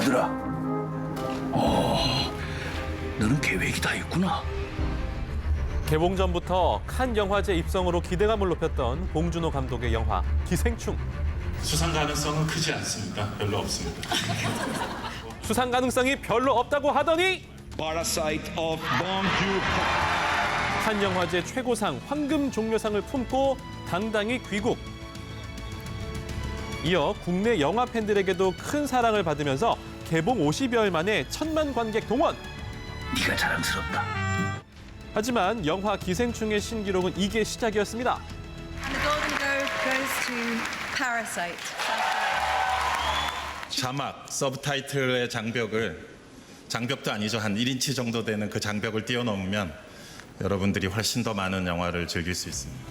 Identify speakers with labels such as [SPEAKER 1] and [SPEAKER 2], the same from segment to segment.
[SPEAKER 1] 얘들아, 너는 계획이 다 있구나.
[SPEAKER 2] 개봉 전부터 칸 영화제 입성으로 기대감을 높였던 봉준호 감독의 영화 기생충.
[SPEAKER 3] 수상 가능성은 크지 않습니다. 별로 없습니다.
[SPEAKER 2] 수상 가능성이 별로 없다고 하더니
[SPEAKER 4] Parasite of Bong Joon-ho.
[SPEAKER 2] 칸 영화제 최고상 황금 종려상을 품고 당당히 귀국. 이어 국내 영화 팬들에게도 큰 사랑을 받으면서 개봉 50여일 만에 1,000만 관객 동원.
[SPEAKER 1] 네가 자랑스럽다.
[SPEAKER 2] 하지만 영화 기생충의 신기록은 이게 시작이었습니다.
[SPEAKER 5] And the Golden Globe goes to Parasite.
[SPEAKER 6] 자막, 서브타이틀의 장벽도 아니죠. 한 1인치 정도 되는 그 장벽을 뛰어넘으면 여러분들이 훨씬 더 많은 영화를 즐길 수 있습니다.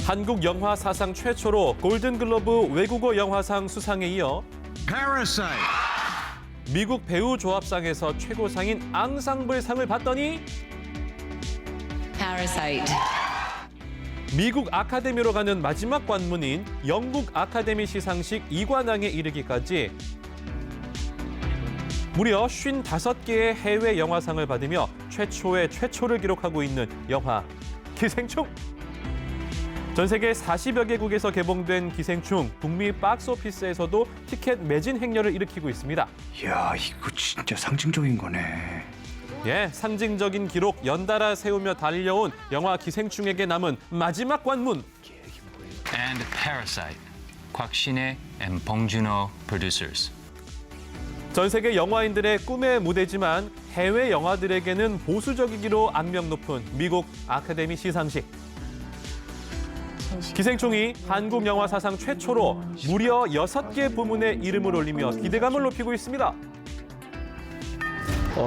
[SPEAKER 2] 한국 영화 사상 최초로 골든글러브 외국어 영화상 수상에 이어
[SPEAKER 4] Parasite.
[SPEAKER 2] 미국 배우 조합상에서 최고상인 앙상블상을 받더니
[SPEAKER 7] Parasite.
[SPEAKER 2] 미국 아카데미로 가는 마지막 관문인 영국 아카데미 시상식 2관왕에 이르기까지 무려 55개의 해외 영화상을 받으며 최초의 최초를 기록하고 있는 영화 기생충. 전 세계 40여 개국에서 개봉된 기생충, 북미 박스오피스에서도 티켓 매진 행렬을 일으키고 있습니다.
[SPEAKER 1] 이야, 이거 진짜 상징적인 거네.
[SPEAKER 2] 예, 상징적인 기록 연달아 세우며 달려온 영화 기생충에게 남은 마지막 관문.
[SPEAKER 8] and Parasite. 곽신혜 and 봉준호 producers.
[SPEAKER 2] 전 세계 영화인들의 꿈의 무대지만 해외 영화들에게는 보수적이기로 악명 높은 미국 아카데미 시상식. 기생충이 한국 영화 사상 최초로 무려 6개 부문에 이름을 올리며 기대감을 높이고 있습니다.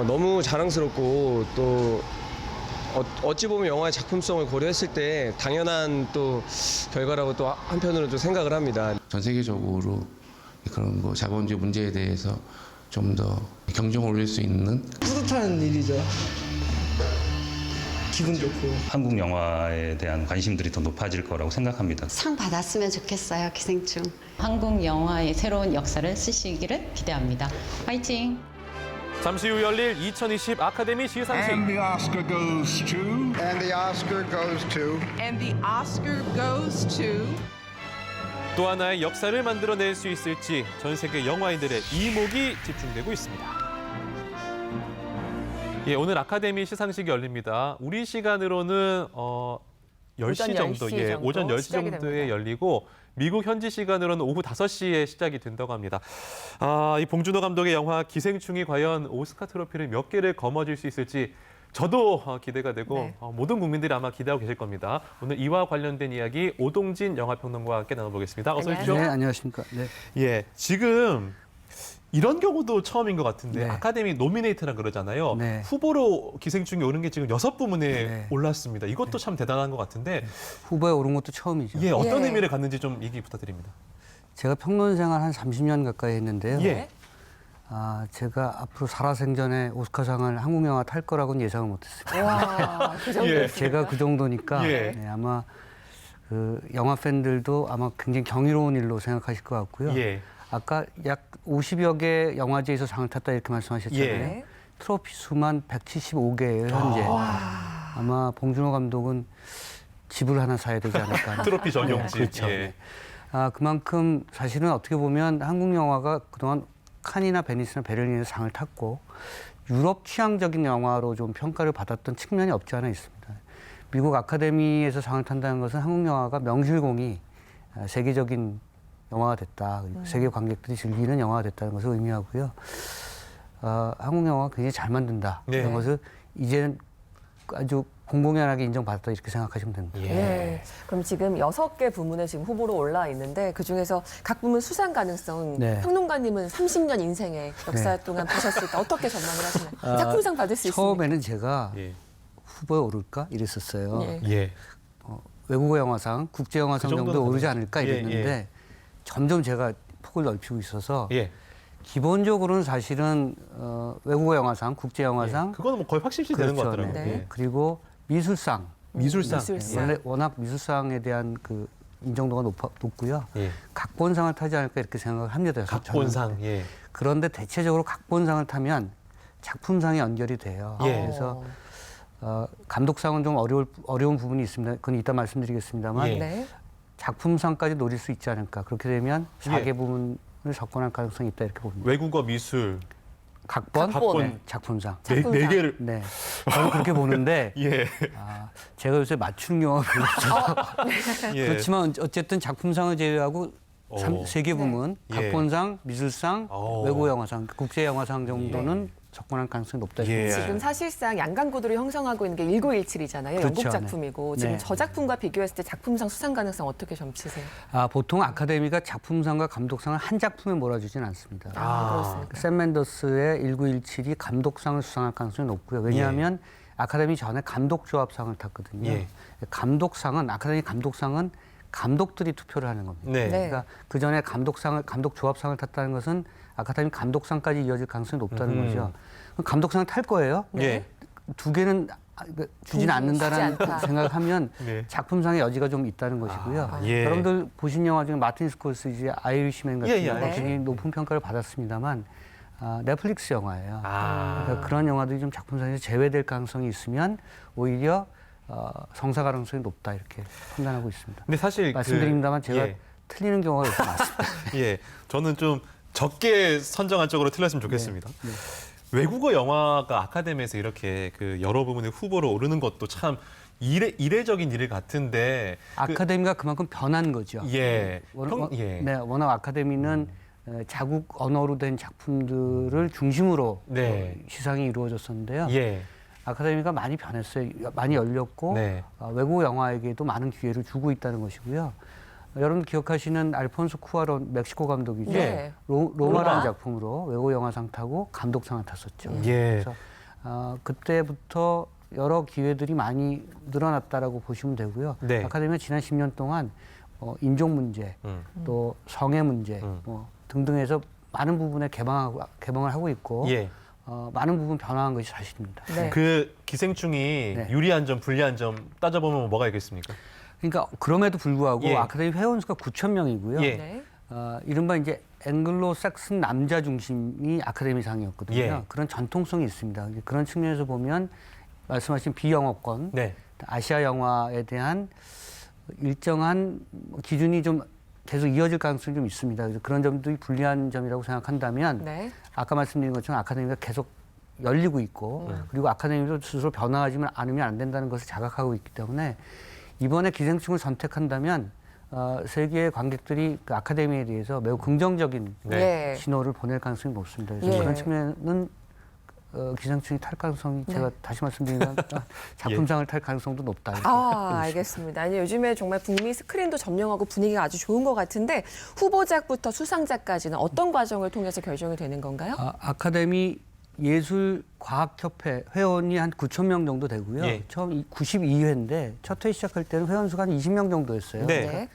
[SPEAKER 9] 너무 자랑스럽고 또 어찌 보면 영화의 작품성을 고려했을 때 당연한 또 결과라고 또 한편으로 좀 생각을 합니다.
[SPEAKER 10] 전 세계적으로 그런 거 자본주의 문제에 대해서 좀 더 경종을 울릴 수 있는
[SPEAKER 11] 뿌듯한 일이죠. 기분 좋고.
[SPEAKER 12] 한국 영화에 대한 관심들이 더 높아질 거라고 생각합니다.
[SPEAKER 7] 상 받았으면 좋겠어요, 기생충. 한국 영화의 새로운 역사를 쓰시기를 기대합니다. 화이팅!
[SPEAKER 2] 잠시 후 열릴 2020 아카데미 시상식.
[SPEAKER 4] And the Oscar goes to.
[SPEAKER 13] And the Oscar goes to.
[SPEAKER 5] And the Oscar goes to.
[SPEAKER 2] 또 하나의 역사를 만들어낼 수 있을지 전 세계 영화인들의 이목이 집중되고 있습니다. 예, 오늘 아카데미 시상식이 열립니다. 우리 시간으로는 10시 정도, 예, 오전 10시 정도에 열리고 미국 현지 시간으로는 오후 5시에 시작이 된다고 합니다. 이 봉준호 감독의 영화 기생충이 과연 오스카 트로피를 몇 개를 거머쥘 수 있을지 저도 기대가 되고
[SPEAKER 5] 네.
[SPEAKER 2] 모든 국민들이 아마 기대하고 계실 겁니다. 오늘 이와 관련된 이야기 오동진 영화평론가와 함께 나눠보겠습니다. 어서 오십시오.
[SPEAKER 11] 네, 안녕하십니까. 네.
[SPEAKER 2] 예, 지금 이런 경우도 처음인 것 같은데
[SPEAKER 11] 네.
[SPEAKER 2] 아카데미 노미네이트라 그러잖아요.
[SPEAKER 11] 네.
[SPEAKER 2] 후보로 기생충이 오른 게 지금 6부문에
[SPEAKER 11] 네.
[SPEAKER 2] 올랐습니다. 이것도 참 대단한 것 같은데
[SPEAKER 11] 후보에 오른 것도 처음이죠.
[SPEAKER 2] 예, 어떤 의미를 갖는지 좀 얘기 부탁드립니다.
[SPEAKER 11] 제가 평론 생활 한 30년 가까이 했는데요.
[SPEAKER 2] 예.
[SPEAKER 11] 제가 앞으로 살아생전에 오스카상을 한국 영화 탈 거라고는 예상을 못했습니다.
[SPEAKER 5] 와, 그 정도.
[SPEAKER 2] 예.
[SPEAKER 11] 제가 그 정도니까
[SPEAKER 2] 예.
[SPEAKER 11] 네, 아마 그 영화 팬들도 아마 굉장히 경이로운 일로 생각하실 것 같고요.
[SPEAKER 2] 예.
[SPEAKER 11] 아까 약 50여 개 영화제에서 상을 탔다 이렇게 말씀하셨잖아요.
[SPEAKER 2] 예.
[SPEAKER 11] 트로피 수만 175개예요, 현재. 아마 봉준호 감독은 집을 하나 사야 되지 않을까. 하는.
[SPEAKER 2] 트로피 전용집.
[SPEAKER 11] 네, 그렇죠.
[SPEAKER 2] 예.
[SPEAKER 11] 그만큼 사실은 어떻게 보면 한국 영화가 그동안 칸이나 베니스나 베를린에서 상을 탔고 유럽 취향적인 영화로 좀 평가를 받았던 측면이 없지 않아 있습니다. 미국 아카데미에서 상을 탄다는 것은 한국 영화가 명실공히 세계적인 영화가 됐다. 세계 관객들이 즐기는 영화가 됐다는 것을 의미하고요. 한국 영화가 굉장히 잘 만든다.
[SPEAKER 2] 네.
[SPEAKER 11] 이런 것을 이제는 아주 공공연하게 인정받았다 이렇게 생각하시면 됩니다.
[SPEAKER 5] 예. 그럼 지금 6개 부문에 지금 후보로 올라 있는데 그중에서 각 부문 수상 가능성
[SPEAKER 11] 네.
[SPEAKER 5] 평론가님은 30년 인생의 역사
[SPEAKER 11] 네.
[SPEAKER 5] 동안 보셨을 때 어떻게 전망을 하시나요? 작품상 받을 수 있습니다.
[SPEAKER 11] 처음에는 제가
[SPEAKER 2] 예.
[SPEAKER 11] 후보에 오를까 이랬었어요.
[SPEAKER 5] 예.
[SPEAKER 2] 예.
[SPEAKER 11] 외국어 영화상, 국제 영화상
[SPEAKER 2] 그 정도는
[SPEAKER 11] 정도 오르지
[SPEAKER 2] 가능하죠.
[SPEAKER 11] 않을까
[SPEAKER 2] 예,
[SPEAKER 11] 이랬는데
[SPEAKER 2] 예.
[SPEAKER 11] 점점 제가 폭을 넓히고 있어서
[SPEAKER 2] 예.
[SPEAKER 11] 기본적으로는 사실은 외국어 영화상, 국제 영화상,
[SPEAKER 2] 그거는 뭐 거의 확실시 되는 것
[SPEAKER 11] 그렇죠.
[SPEAKER 2] 같더라고요.
[SPEAKER 5] 네.
[SPEAKER 2] 예.
[SPEAKER 11] 그리고 미술상.
[SPEAKER 2] 미술상.
[SPEAKER 5] 미술상.
[SPEAKER 11] 원래 워낙 미술상에 대한 그 인정도가 높고요.
[SPEAKER 2] 예.
[SPEAKER 11] 각본상을 타지 않을까 이렇게 생각을 합니다.
[SPEAKER 2] 각본상.
[SPEAKER 11] 저는.
[SPEAKER 2] 예.
[SPEAKER 11] 그런데 대체적으로 각본상을 타면 작품상이 연결이 돼요.
[SPEAKER 2] 예.
[SPEAKER 11] 그래서 감독상은 좀 어려운 부분이 있습니다. 그건 이따 말씀드리겠습니다만
[SPEAKER 2] 예.
[SPEAKER 5] 네.
[SPEAKER 11] 작품상까지 노릴 수 있지 않을까. 그렇게 되면 4개 부문을 접근할 가능성이 있다 이렇게 봅니다.
[SPEAKER 2] 외국어, 미술.
[SPEAKER 11] 각본,
[SPEAKER 2] 각본.
[SPEAKER 11] 작품상.
[SPEAKER 2] 네 개를.
[SPEAKER 11] 네, 저는 그렇게 보는데
[SPEAKER 2] 예.
[SPEAKER 11] 제가 요새 맞추는 경우가 별로 없어서
[SPEAKER 2] 예.
[SPEAKER 11] 그렇지만 어쨌든 작품상을 제외하고 세 개 부문,
[SPEAKER 2] 예.
[SPEAKER 11] 각본상, 미술상,
[SPEAKER 2] 오.
[SPEAKER 11] 외국 영화상, 국제 영화상 정도는 접근할 가능성이 높다.
[SPEAKER 2] 예.
[SPEAKER 5] 지금 사실상 양강구도를 형성하고 있는 게 1917이잖아요. 영국
[SPEAKER 11] 그렇죠.
[SPEAKER 5] 작품이고
[SPEAKER 11] 네.
[SPEAKER 5] 지금
[SPEAKER 11] 네.
[SPEAKER 5] 저 작품과 비교했을 때 작품상 수상 가능성 어떻게 점치세요?
[SPEAKER 11] 보통 아카데미가 작품상과 감독상을 한 작품에 몰아주진 않습니다.
[SPEAKER 5] 그렇습니까?
[SPEAKER 11] 샘 맨더스의 1917이 감독상을 수상할 가능성이 높고요. 왜냐하면 아카데미 전에 감독조합상을 탔거든요.
[SPEAKER 2] 예.
[SPEAKER 11] 아카데미 감독상은 감독들이 투표를 하는 겁니다.
[SPEAKER 2] 네.
[SPEAKER 11] 그러니까 그 전에 감독조합상을 탔다는 것은 아카데미 감독상까지 이어질 가능성이 높다는 거죠. 그럼 감독상을 탈 거예요.
[SPEAKER 2] 예.
[SPEAKER 11] 두 개는 주진 않는다는
[SPEAKER 5] 쉽지 않다.
[SPEAKER 11] 생각을 하면
[SPEAKER 2] 네.
[SPEAKER 11] 작품상의 여지가 좀 있다는 것이고요.
[SPEAKER 2] 예.
[SPEAKER 11] 여러분들 보신 영화 중에 마틴 스콜세지의 아이리시맨 같은
[SPEAKER 2] 예, 예,
[SPEAKER 11] 영화
[SPEAKER 5] 알죠.
[SPEAKER 11] 굉장히 높은 평가를 받았습니다만 넷플릭스 영화예요.
[SPEAKER 2] 아.
[SPEAKER 11] 그러니까 그런 영화들이 좀 작품상에서 제외될 가능성이 있으면 오히려 성사 가능성이 높다 이렇게 판단하고 있습니다.
[SPEAKER 2] 근데 사실
[SPEAKER 11] 말씀드립니다만 제가
[SPEAKER 2] 예.
[SPEAKER 11] 틀리는 경우가 요새 많습니다.
[SPEAKER 2] 예. 저는 좀 적게 선정한 쪽으로 틀렸으면 좋겠습니다.
[SPEAKER 11] 네.
[SPEAKER 2] 외국어 영화가 아카데미에서 이렇게 그 여러 부분의 후보로 오르는 것도 참 이례적인 일 같은데
[SPEAKER 11] 아카데미가 그만큼 변한 거죠.
[SPEAKER 2] 예.
[SPEAKER 11] 네, 워낙 아카데미는 자국 언어로 된 작품들을 중심으로
[SPEAKER 2] 네.
[SPEAKER 11] 시상이 이루어졌었는데요.
[SPEAKER 2] 예.
[SPEAKER 11] 아카데미가 많이 변했어요. 많이 열렸고
[SPEAKER 2] 네.
[SPEAKER 11] 외국 영화에게도 많은 기회를 주고 있다는 것이고요. 여러분 기억하시는 알폰소 쿠아론 멕시코 감독이죠.
[SPEAKER 5] 네.
[SPEAKER 11] 로마라는 작품으로 외국 영화상 타고 감독상을 탔었죠.
[SPEAKER 2] 예.
[SPEAKER 11] 그래서 그때부터 여러 기회들이 많이 늘어났다라고 보시면 되고요.
[SPEAKER 2] 네.
[SPEAKER 11] 아카데미가 지난 10년 동안 인종 문제, 또 성애 문제 등등해서 많은 부분에 개방을 하고 있고
[SPEAKER 2] 예.
[SPEAKER 11] 많은 부분 변화한 것이 사실입니다.
[SPEAKER 5] 네.
[SPEAKER 2] 그 기생충이
[SPEAKER 11] 네.
[SPEAKER 2] 유리한 점, 불리한 점 따져보면 뭐가 있겠습니까?
[SPEAKER 11] 그러니까 그럼에도 불구하고
[SPEAKER 2] 예.
[SPEAKER 11] 아카데미 회원수가 9,000명이고요.
[SPEAKER 2] 예.
[SPEAKER 5] 네.
[SPEAKER 11] 이른바 이제 앵글로삭슨 남자 중심이 아카데미상이었거든요.
[SPEAKER 2] 예.
[SPEAKER 11] 그런 전통성이 있습니다. 그런 측면에서 보면 말씀하신 비영어권,
[SPEAKER 2] 네.
[SPEAKER 11] 아시아 영화에 대한 일정한 기준이 좀 계속 이어질 가능성이 좀 있습니다. 그래서 그런 점들이 불리한 점이라고 생각한다면
[SPEAKER 5] 네.
[SPEAKER 11] 아까 말씀드린 것처럼 아카데미가 계속 열리고 있고 그리고 아카데미도 스스로 변화하지만 않으면 안 된다는 것을 자각하고 있기 때문에 이번에 기생충을 선택한다면 세계의 관객들이 그 아카데미에 대해서 매우 긍정적인
[SPEAKER 5] 네.
[SPEAKER 11] 신호를 보낼 가능성이 높습니다. 그래서
[SPEAKER 5] 예.
[SPEAKER 11] 그런 측면은 기생충이 탈 가능성이 제가 다시 말씀드리면 작품상을 탈 가능성도 높다. 이렇게
[SPEAKER 5] 알겠습니다. 아니, 요즘에 정말 북미 스크린도 점령하고 분위기가 아주 좋은 것 같은데 후보작부터 수상작까지는 어떤 과정을 통해서 결정이 되는 건가요?
[SPEAKER 11] 아카데미 예술과학협회 회원이 한 9,000명 정도 되고요.
[SPEAKER 2] 예.
[SPEAKER 11] 처음 92회인데 첫 회 시작할 때는 회원수가 한 20명 정도였어요.
[SPEAKER 2] 네.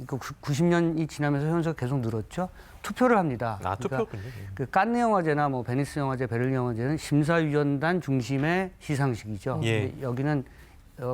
[SPEAKER 11] 그 90년이 지나면서 회원수가 계속 늘었죠. 투표를 합니다.
[SPEAKER 2] 투표군요.
[SPEAKER 11] 그 칸네 영화제나 뭐 베니스 영화제, 베를린 영화제는 심사위원단 중심의 시상식이죠.
[SPEAKER 2] 예.
[SPEAKER 11] 근데 여기는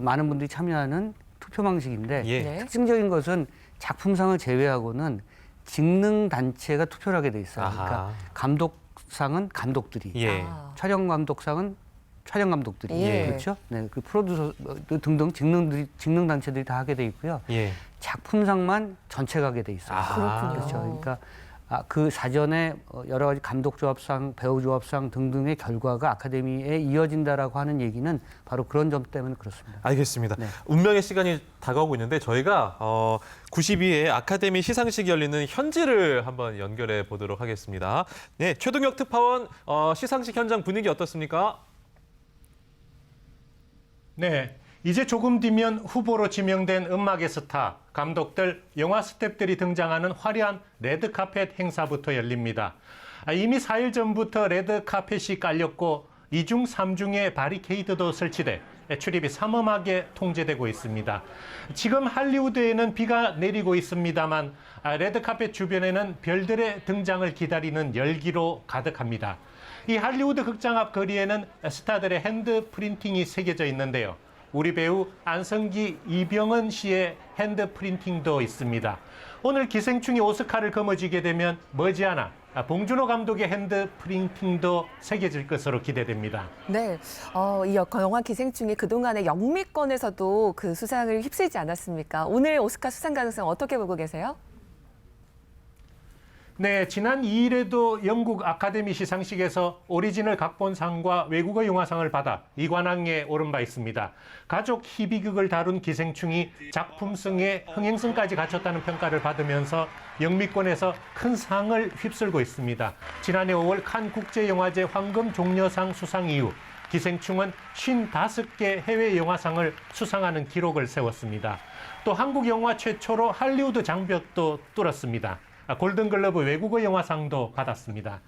[SPEAKER 11] 많은 분들이 참여하는 투표 방식인데
[SPEAKER 2] 예.
[SPEAKER 5] 네.
[SPEAKER 11] 특징적인 것은 작품상을 제외하고는 직능 단체가 투표를 하게 돼 있어요.
[SPEAKER 2] 아하.
[SPEAKER 11] 그러니까 감독상은 감독들이,
[SPEAKER 2] 예.
[SPEAKER 11] 촬영 감독상은 촬영 감독들이,
[SPEAKER 5] 예.
[SPEAKER 11] 그렇죠? 네, 그 프로듀서 등등 직능 단체들이 다 하게 돼 있고요.
[SPEAKER 2] 예.
[SPEAKER 11] 작품상만 전체가 하게 돼 있어요.
[SPEAKER 2] 아하.
[SPEAKER 11] 그렇죠. 그러니까 그 사전에 여러 가지 감독조합상, 배우조합상 등등의 결과가 아카데미에 이어진다라고 하는 얘기는 바로 그런 점 때문에 그렇습니다.
[SPEAKER 2] 알겠습니다.
[SPEAKER 11] 네.
[SPEAKER 2] 운명의 시간이 다가오고 있는데 저희가 92회 아카데미 시상식이 열리는 현지를 한번 연결해 보도록 하겠습니다. 네, 최동혁 특파원 시상식 현장 분위기 어떻습니까?
[SPEAKER 14] 네, 이제 조금 뒤면 후보로 지명된 음악의 스타, 감독들, 영화 스태프들이 등장하는 화려한 레드카펫 행사부터 열립니다. 이미 4일 전부터 레드카펫이 깔렸고 2중, 3중의 바리케이드도 설치돼 출입이 삼엄하게 통제되고 있습니다. 지금 할리우드에는 비가 내리고 있습니다만 레드카펫 주변에는 별들의 등장을 기다리는 열기로 가득합니다. 이 할리우드 극장 앞 거리에는 스타들의 핸드 프린팅이 새겨져 있는데요. 우리 배우 안성기, 이병헌 씨의 핸드 프린팅도 있습니다. 오늘 기생충이 오스카를 거머쥐게 되면 머지않아 봉준호 감독의 핸드 프린팅도 새겨질 것으로 기대됩니다.
[SPEAKER 5] 네, 이 영화 기생충이 그동안의 영미권에서도 그 수상을 휩쓸지 않았습니까? 오늘 오스카 수상 가능성 어떻게 보고 계세요?
[SPEAKER 14] 네, 지난 2일에도 영국 아카데미 시상식에서 오리지널 각본상과 외국어 영화상을 받아 이관왕에 오른 바 있습니다. 가족 희비극을 다룬 기생충이 작품성에 흥행성까지 갖췄다는 평가를 받으면서 영미권에서 큰 상을 휩쓸고 있습니다. 지난해 5월 칸 국제영화제 황금 종려상 수상 이후 기생충은 55개 해외 영화상을 수상하는 기록을 세웠습니다. 또 한국 영화 최초로 할리우드 장벽도 뚫었습니다. 골든글러브 외국어 영화상도 받았습니다.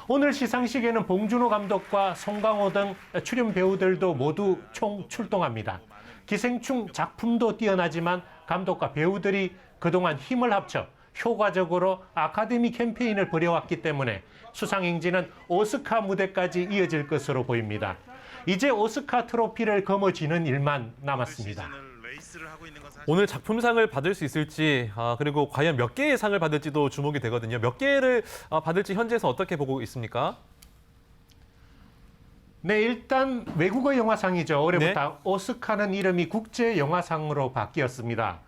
[SPEAKER 14] 오늘 시상식에는 봉준호 감독과 송강호 등 출연 배우들도 모두 총 출동합니다. 기생충 작품도 뛰어나지만 감독과 배우들이 그동안 힘을 합쳐 효과적으로 아카데미 캠페인을 벌여왔기 때문에 수상 행진은 오스카 무대까지 이어질 것으로 보입니다. 이제 오스카 트로피를 거머쥐는 일만 남았습니다.
[SPEAKER 2] 오늘 작품상을 받을 수 있을지, 그리고 과연 몇 개의 상을 받을지도 주목이 되거든요. 몇 개를 받을지 현지에서 어떻게 보고 있습니까?
[SPEAKER 14] 네, 일단 외국어 영화상이죠. 올해부터 오스카는 이름이 국제영화상으로 바뀌었습니다.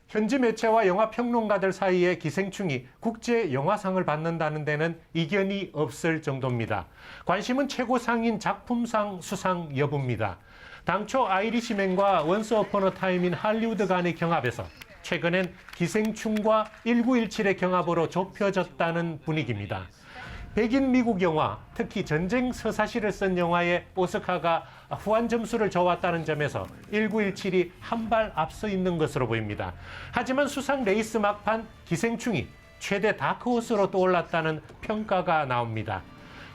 [SPEAKER 14] 현지 매체와 영화평론가들 사이에 기생충이 국제영화상을 받는다는 데는 이견이 없을 정도입니다. 관심은 최고상인 작품상 수상 여부입니다. 당초 아이리시맨과 원스 어폰 어 타임인 할리우드 간의 경합에서 최근엔 기생충과 1917의 경합으로 좁혀졌다는 분위기입니다. 백인 미국 영화, 특히 전쟁 서사시를 쓴 영화에 오스카가 후한 점수를 줘왔다는 점에서 1917이 한 발 앞서 있는 것으로 보입니다. 하지만 수상 레이스 막판 기생충이 최대 다크호스로 떠올랐다는 평가가 나옵니다.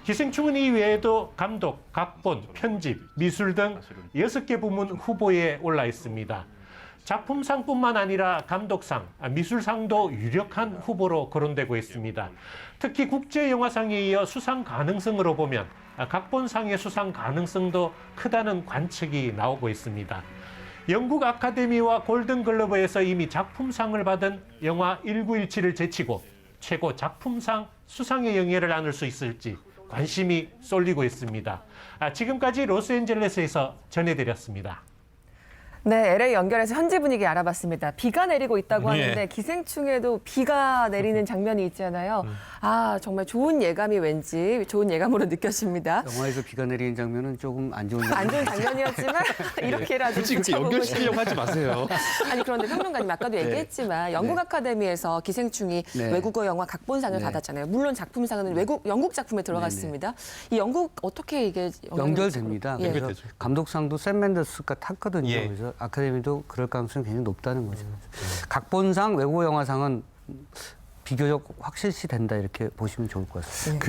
[SPEAKER 14] 기생충은 이외에도 감독, 각본, 편집, 미술 등 6개 부문 후보에 올라 있습니다. 작품상뿐만 아니라 감독상, 미술상도 유력한 후보로 거론되고 있습니다. 특히 국제영화상에 이어 수상 가능성으로 보면 각본상의 수상 가능성도 크다는 관측이 나오고 있습니다. 영국 아카데미와 골든글러브에서 이미 작품상을 받은 영화 1917을 제치고 최고 작품상 수상의 영예를 안을 수 있을지 관심이 쏠리고 있습니다. 지금까지 로스앤젤레스에서 전해드렸습니다.
[SPEAKER 5] 네, LA 연결해서 현지 분위기 알아봤습니다. 비가 내리고 있다고 하는데 기생충에도 비가 내리는 장면이 있잖아요. 정말 좋은 예감이 왠지 좋은 예감으로 느껴집니다.
[SPEAKER 11] 영화에서 비가 내리는 장면은 조금 안 좋은
[SPEAKER 5] 안 좋은 장면이었지만 이렇게라도
[SPEAKER 2] 굳이 그렇게 연결시키려고 하지 마세요.
[SPEAKER 5] 아니 그런데 평론가님 아까도 얘기했지만 영국 아카데미에서 기생충이 외국어 영화 각본상을 받았잖아요. 물론 작품상은 영국 작품에 들어갔습니다. 이 영국 어떻게 이게
[SPEAKER 11] 연결됩니다. 그래서 감독상도 샘 맨더스가 탔거든요. 그래서 아카데미도 그럴 가능성이 굉장히 높다는 거죠. 각본상, 외국어 영화상은 비교적 확실시 된다 이렇게 보시면 좋을 것 같습니다.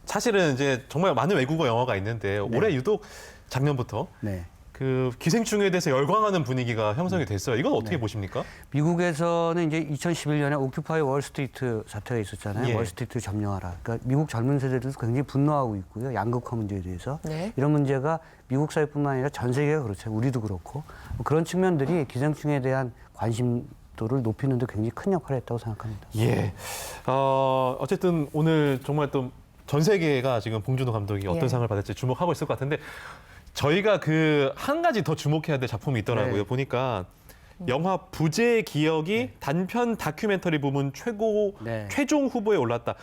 [SPEAKER 2] 사실은 이제 정말 많은 외국어 영화가 있는데 올해 유독 작년부터 그 기생충에 대해서 열광하는 분위기가 형성이 됐어요. 이건 어떻게 보십니까?
[SPEAKER 11] 미국에서는 이제 2011년에 오큐파이 월스트리트 사태가 있었잖아요. 월스트리트 점령하라. 그러니까 미국 젊은 세대들도 굉장히 분노하고 있고요. 양극화 문제에 대해서. 이런 문제가 미국 사회뿐만 아니라 전 세계가 그렇죠. 우리도 그렇고. 그런 측면들이 기생충에 대한 관심도를 높이는 데 굉장히 큰 역할을 했다고 생각합니다.
[SPEAKER 2] 어쨌든 오늘 정말 또 전 세계가 지금 봉준호 감독이 어떤 상을 받을지 주목하고 있을 것 같은데 저희가 한 가지 더 주목해야 될 작품이 있더라고요. 보니까 영화 부재의 기억이 단편 다큐멘터리 부문 최종 후보에 올랐다.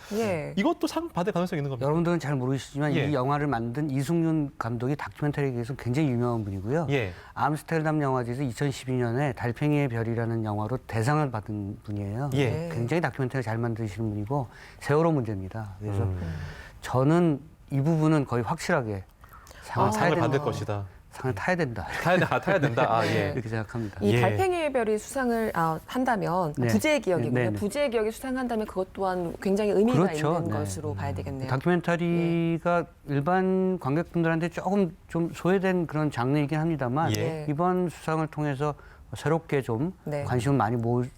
[SPEAKER 2] 이것도 상 받을 가능성이 있는 겁니다.
[SPEAKER 11] 여러분들은 잘 모르시지만 이 영화를 만든 이승윤 감독이 다큐멘터리에 대해서 굉장히 유명한 분이고요. 암스테르담 영화제에서 2012년에 달팽이의 별이라는 영화로 대상을 받은 분이에요. 굉장히 다큐멘터리 잘 만드시는 분이고 세월호 문제입니다. 그래서 저는 이 부분은 거의 확실하게
[SPEAKER 2] 상을 받을 것이다.
[SPEAKER 11] 상을 타야 된다.
[SPEAKER 2] 타야 된다.
[SPEAKER 11] 이렇게 생각합니다.
[SPEAKER 5] 이 달팽이의 별이 수상을 한다면 부재의 기억이군요. 부재의 기억이 수상한다면 그것 또한 굉장히 의미가 있는 것으로 봐야 되겠네요.
[SPEAKER 11] 다큐멘터리가 일반 관객분들한테 조금 좀 소외된 그런 장르이긴 합니다만 이번 수상을 통해서 새롭게 좀 관심을 많이 모을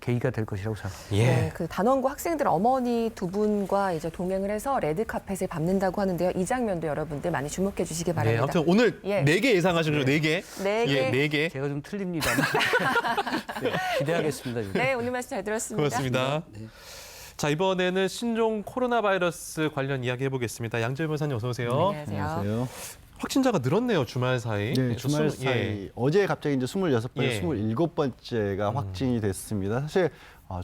[SPEAKER 11] 계기가 될 것이라고 생각합니다.
[SPEAKER 2] 예.
[SPEAKER 5] 네, 그 단원고 학생들 어머니 두 분과 이제 동행을 해서 레드 카펫을 밟는다고 하는데요. 이 장면도 여러분들 많이 주목해 주시기
[SPEAKER 2] 네,
[SPEAKER 5] 바랍니다.
[SPEAKER 2] 아무튼 오늘
[SPEAKER 5] 예.
[SPEAKER 2] 4개 예상하시는 거죠? 4개?
[SPEAKER 5] 네 개.
[SPEAKER 2] 예, 4개.
[SPEAKER 11] 제가 좀 틀립니다만 네, 기대하겠습니다.
[SPEAKER 5] 네, 오늘 말씀 잘 들었습니다.
[SPEAKER 2] 고맙습니다. 자, 이번에는 신종 코로나 바이러스 관련 이야기 해보겠습니다. 양재 변호사님 어서 오세요.
[SPEAKER 5] 안녕하세요.
[SPEAKER 2] 확진자가 늘었네요, 주말 사이.
[SPEAKER 15] 네, 주말
[SPEAKER 2] 수-
[SPEAKER 15] 사이.
[SPEAKER 2] 예.
[SPEAKER 15] 어제 갑자기 이제 26번,
[SPEAKER 2] 예.
[SPEAKER 15] 27번째가 확진이 됐습니다. 사실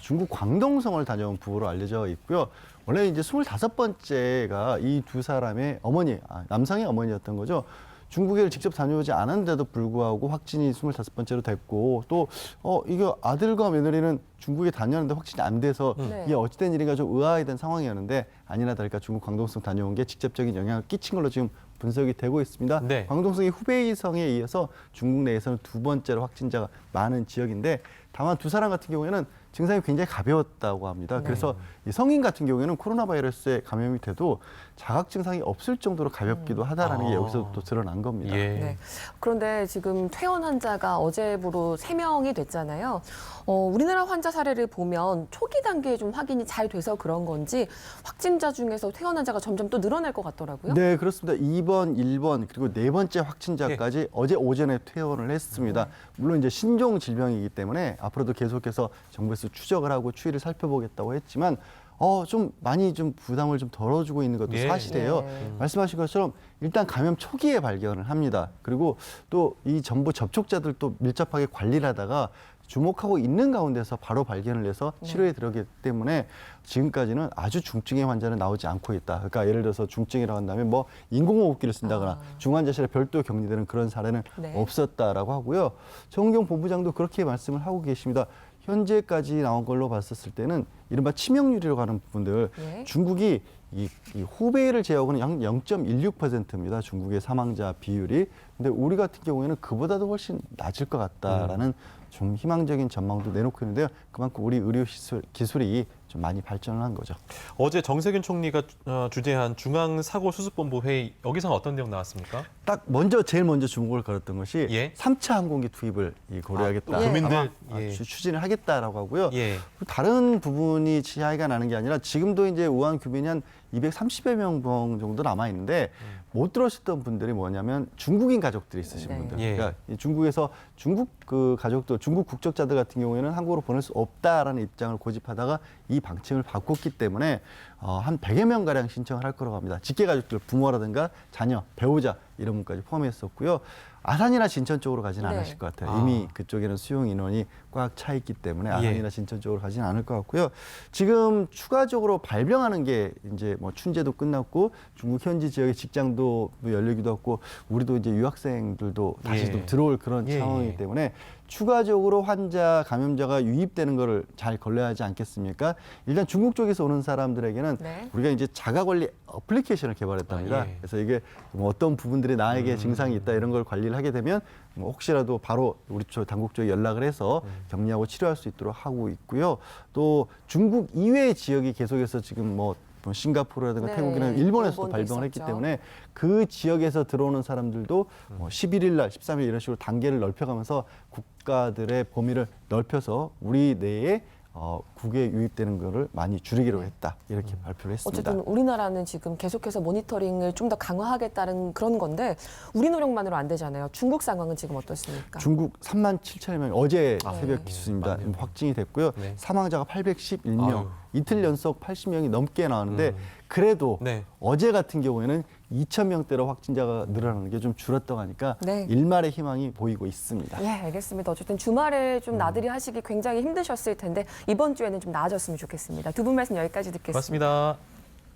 [SPEAKER 15] 중국 광동성을 다녀온 부부로 알려져 있고요. 원래 이제 25번째가 이 두 사람의 어머니, 남성의 어머니였던 거죠. 중국에 직접 다녀오지 않았는데도 불구하고 확진이 25번째로 됐고 또 이거 아들과 며느리는 중국에 다녔는데 확진이 안 돼서
[SPEAKER 5] 네.
[SPEAKER 15] 이게 어찌된 일인가 좀 의아했던 상황이었는데 아니나 다를까 중국 광동성 다녀온 게 직접적인 영향을 끼친 걸로 지금 분석이 되고 있습니다.
[SPEAKER 2] 네.
[SPEAKER 15] 광동성이 후베이성에 이어서 중국 내에서는 두 번째로 확진자가 많은 지역인데 다만 두 사람 같은 경우에는 증상이 굉장히 가벼웠다고 합니다. 그래서 이 성인 같은 경우에는 코로나 바이러스에 감염이 돼도 자각 증상이 없을 정도로 가볍기도 하다라는 게 여기서 또 드러난 겁니다.
[SPEAKER 2] 예.
[SPEAKER 5] 네. 그런데 지금 퇴원 환자가 어제부로 3명이 됐잖아요. 우리나라 환자 사례를 보면 초기 단계에 좀 확인이 잘 돼서 그런 건지 확진자 중에서 퇴원 환자가 점점 또 늘어날 것 같더라고요.
[SPEAKER 15] 네, 그렇습니다. 2번, 1번 그리고 4번째 확진자까지 어제 오전에 퇴원을 했습니다. 물론 이제 신종 질병이기 때문에 앞으로도 계속해서 정부에서 추적을 하고 추이를 살펴보겠다고 했지만 좀 많이 좀 부담을 좀 덜어주고 있는 것도
[SPEAKER 2] 예.
[SPEAKER 15] 사실이에요. 말씀하신 것처럼 일단 감염 초기에 발견을 합니다. 그리고 또 이 정부 접촉자들 또 밀접하게 관리를 하다가 주목하고 있는 가운데서 바로 발견을 해서 치료에 들어가기 때문에 지금까지는 아주 중증의 환자는 나오지 않고 있다. 그러니까 예를 들어서 중증이라고 한다면 뭐 인공호흡기를 쓴다거나 중환자실에 별도 격리되는 그런 사례는 없었다라고 하고요. 정은경 본부장도 그렇게 말씀을 하고 계십니다. 현재까지 나온 걸로 봤었을 때는 이른바 치명률이라고 하는 부분들 중국이 이 후베이를 제외하고는 약 0.16%입니다. 중국의 사망자 비율이. 근데 우리 같은 경우에는 그보다도 훨씬 낮을 것 같다라는 좀 희망적인 전망도 내놓고 있는데요. 그만큼 우리 의료 기술이 좀 많이 발전을 한 거죠.
[SPEAKER 2] 어제 정세균 총리가 주재한 중앙사고수습본부 회의, 여기서 어떤 내용 나왔습니까?
[SPEAKER 15] 딱 제일 먼저 주목을 걸었던 것이 3차 항공기 투입을 고려하겠다.
[SPEAKER 2] 국민들
[SPEAKER 15] 추진을 하겠다라고 하고요.
[SPEAKER 2] 예.
[SPEAKER 15] 다른 부분이 차이가 나는 게 아니라 지금도 이제 우한 규민이 한 230여 명 정도 남아 있는데 못 들어오셨던 분들이 뭐냐면 중국인 가족들이 있으신 분들. 그러니까 중국에서 중국 그 가족들, 중국 국적자들 같은 경우에는 한국으로 보낼 수 없다라는 입장을 고집하다가 이 방침을 바꿨기 때문에 한 100여 명 가량 신청을 할 거라고 합니다. 직계 가족들, 부모라든가 자녀, 배우자 이런 분까지 포함했었고요. 아산이나 진천 쪽으로 가지는 않으실 것 같아요. 이미 그쪽에는 수용 인원이 꽉 차 있기 때문에 아산이나 진천 쪽으로 가지는 않을 것 같고요. 지금 추가적으로 발병하는 게 이제 뭐 춘제도 끝났고 중국 현지 지역의 직장도 열리기도 했고 우리도 이제 유학생들도 다시 좀 들어올 그런 상황이기 때문에 추가적으로 감염자가 유입되는 거를 잘 걸러야 하지 않겠습니까? 일단 중국 쪽에서 오는 사람들에게는 우리가 이제 자가관리 어플리케이션을 개발했답니다. 그래서 이게 뭐 어떤 부분들이 나에게 증상이 있다 이런 걸 관리를 하게 되면 뭐 혹시라도 바로 우리 쪽 당국 쪽에 연락을 해서 격리하고 치료할 수 있도록 하고 있고요. 또 중국 이외의 지역이 계속해서 지금 뭐 싱가포르라든가 태국이나 일본에서도 발병을 했기 때문에 그 지역에서 들어오는 사람들도 11일 날, 13일 이런 식으로 단계를 넓혀가면서 국가들의 범위를 넓혀서 우리 내에 국외에 유입되는 거를 많이 줄이기로 했다. 이렇게 발표를 했습니다.
[SPEAKER 5] 어쨌든 우리나라는 지금 계속해서 모니터링을 좀 더 강화하겠다는 그런 건데 우리 노력만으로 안 되잖아요. 중국 상황은 지금 어떻습니까?
[SPEAKER 15] 중국 3만 7천여 명 어제 새벽 기수입니다. 확진이 됐고요. 사망자가 811명. 이틀 연속 80명이 넘게 나왔는데 그래도 어제 같은 경우에는 2,000명대로 확진자가 늘어나는 게 좀 줄었다고 하니까 일말의 희망이 보이고 있습니다.
[SPEAKER 5] 예, 알겠습니다. 어쨌든 주말에 좀 나들이 하시기 굉장히 힘드셨을 텐데 이번 주에는 좀 나아졌으면 좋겠습니다. 두 분 말씀 여기까지 듣겠습니다.
[SPEAKER 2] 고맙습니다.